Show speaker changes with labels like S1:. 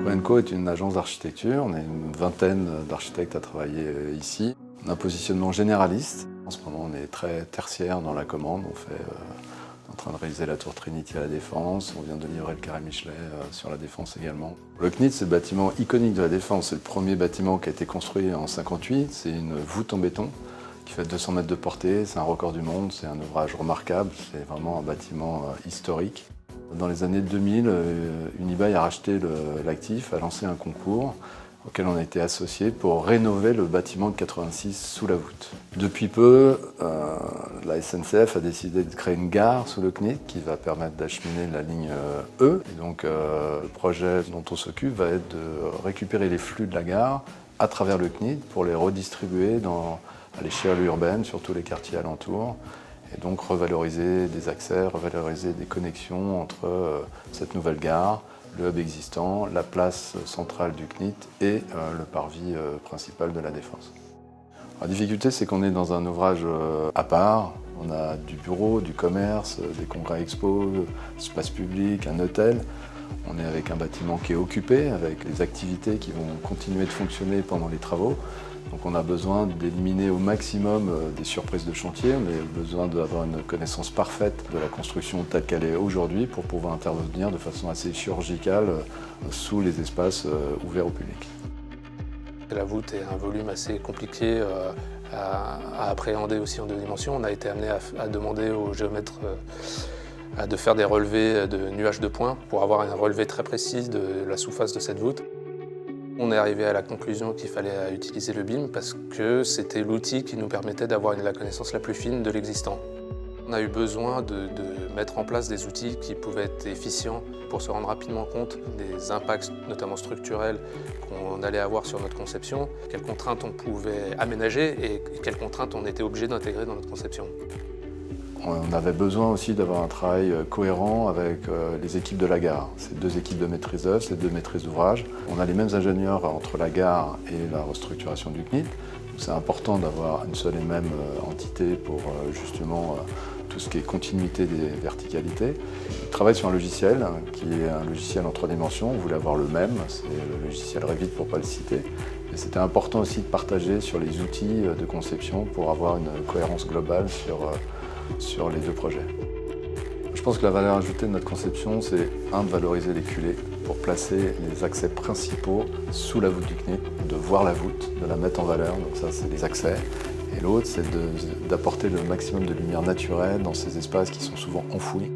S1: Coenco est une agence d'architecture, on est une vingtaine d'architectes à travailler ici. On a un positionnement généraliste. En ce moment, on est très tertiaire dans la commande. On est en train de réaliser la tour Trinity à la Défense. On vient de livrer le carré Michelet sur la Défense également. Le CNIT, c'est le bâtiment iconique de la Défense. C'est le premier bâtiment qui a été construit en 1958. C'est une voûte en béton qui fait 200 mètres de portée. C'est un record du monde. C'est un ouvrage remarquable. C'est vraiment un bâtiment historique. Dans les années 2000, Unibail a racheté l'actif, a lancé un concours auquel on a été associé pour rénover le bâtiment de 86 sous la voûte. Depuis peu, la SNCF a décidé de créer une gare sous le CNIT qui va permettre d'acheminer la ligne E. Et donc le projet dont on s'occupe va être de récupérer les flux de la gare à travers le CNIT pour les redistribuer à l'échelle urbaine sur tous les quartiers alentours. Et donc revaloriser des accès, revaloriser des connexions entre cette nouvelle gare, le hub existant, la place centrale du CNIT et le parvis principal de la Défense. La difficulté, c'est qu'on est dans un ouvrage à part. On a du bureau, du commerce, des congrès expos, espace public, un hôtel. On est avec un bâtiment qui est occupé, avec les activités qui vont continuer de fonctionner pendant les travaux. Donc on a besoin d'éliminer au maximum des surprises de chantier, on a besoin d'avoir une connaissance parfaite de la construction telle qu'elle est aujourd'hui pour pouvoir intervenir de façon assez chirurgicale sous les espaces ouverts au public.
S2: La voûte est un volume assez compliqué à appréhender aussi en deux dimensions. On a été amené à demander aux géomètres de faire des relevés de nuages de points pour avoir un relevé très précis de la sous-face de cette voûte. On est arrivé à la conclusion qu'il fallait utiliser le BIM parce que c'était l'outil qui nous permettait d'avoir la connaissance la plus fine de l'existant. On a eu besoin de mettre en place des outils qui pouvaient être efficients pour se rendre rapidement compte des impacts, notamment structurels, qu'on allait avoir sur notre conception, quelles contraintes on pouvait aménager et quelles contraintes on était obligé d'intégrer dans notre conception.
S1: On avait besoin aussi d'avoir un travail cohérent avec les équipes de la gare. C'est deux équipes de maîtrise d'œuvre, c'est deux maîtrises d'ouvrage. On a les mêmes ingénieurs entre la gare et la restructuration du CNIT. C'est important d'avoir une seule et même entité pour justement tout ce qui est continuité des verticalités. Ils travaillent sur un logiciel qui est un logiciel en 3 dimensions. On voulait avoir le même, c'est le logiciel Revit pour ne pas le citer. Et c'était important aussi de partager sur les outils de conception pour avoir une cohérence globale sur les deux projets. Je pense que la valeur ajoutée de notre conception, c'est de valoriser les culées pour placer les accès principaux sous la voûte du CNIT, de voir la voûte, de la mettre en valeur, donc ça c'est les accès. Et l'autre, c'est d'apporter le maximum de lumière naturelle dans ces espaces qui sont souvent enfouis.